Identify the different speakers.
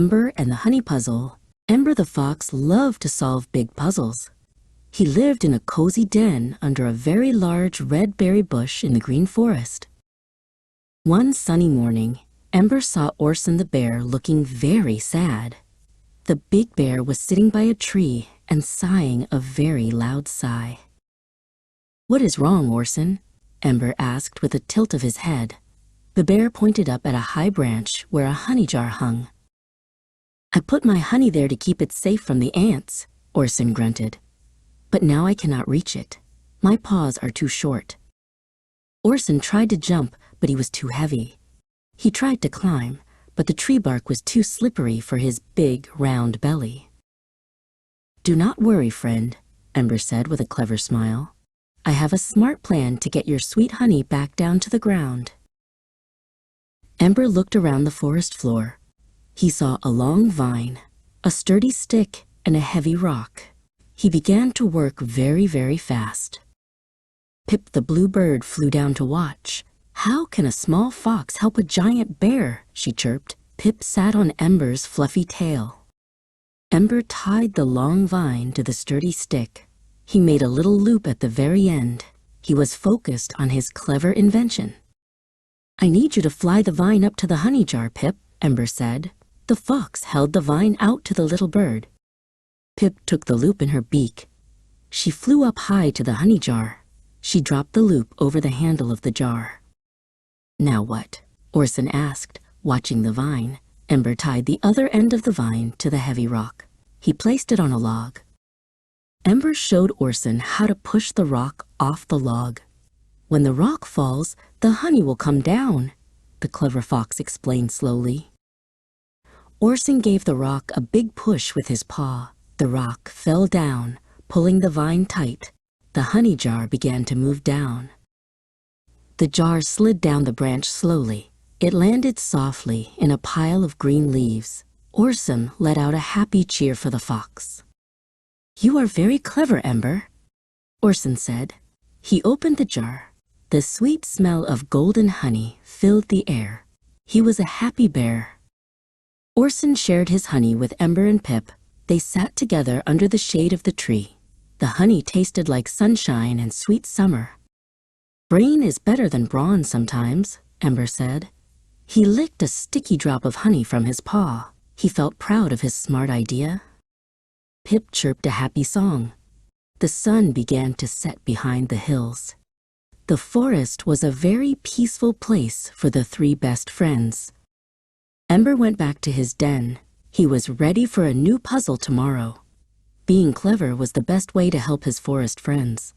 Speaker 1: Ember and the Honey Puzzle. Ember the Fox loved to solve big puzzles. He lived in a cozy den under a very large red berry bush in the green forest. One sunny morning, Ember saw Orson the bear looking very sad. The big bear was sitting by a tree and sighing a very loud sigh. "What is wrong, Orson?" Ember asked with a tilt of his head. The bear pointed up at a high branch where a honey jar hung. "I put my honey there to keep it safe from the ants," Orson grunted. "But now I cannot reach it. My paws are too short." Orson tried to jump, but he was too heavy. He tried to climb, but the tree bark was too slippery for his big, round belly. "Do not worry, friend," Ember said with a clever smile. "I have a smart plan to get your sweet honey back down to the ground." Ember looked around the forest floor. He saw a long vine, a sturdy stick, and a heavy rock. He began to work very, very fast. Pip the blue bird flew down to watch. "How can a small fox help a giant bear?" she chirped. Pip sat on Ember's fluffy tail. Ember tied the long vine to the sturdy stick. He made a little loop at the very end. He was focused on his clever invention. "I need you to fly the vine up to the honey jar, Pip," Ember said. The fox held the vine out to the little bird. Pip took the loop in her beak. She flew up high to the honey jar. She dropped the loop over the handle of the jar. "Now what?" Orson asked, watching the vine. Ember tied the other end of the vine to the heavy rock. He placed it on a log. Ember showed Orson how to push the rock off the log. "When the rock falls, the honey will come down," the clever fox explained slowly. Orson gave the rock a big push with his paw. The rock fell down, pulling the vine tight. The honey jar began to move down. The jar slid down the branch slowly. It landed softly in a pile of green leaves. Orson let out a happy cheer for the fox. "You are very clever, Ember," Orson said. He opened the jar. The sweet smell of golden honey filled the air. He was a happy bear. Orson shared his honey with Ember and Pip. They sat together under the shade of the tree. The honey tasted like sunshine and sweet summer. "Brain is better than brawn sometimes," Ember said. He licked a sticky drop of honey from his paw. He felt proud of his smart idea. Pip chirped a happy song. The sun began to set behind the hills. The forest was a very peaceful place for the three best friends. Ember went back to his den. He was ready for a new puzzle tomorrow. Being clever was the best way to help his forest friends.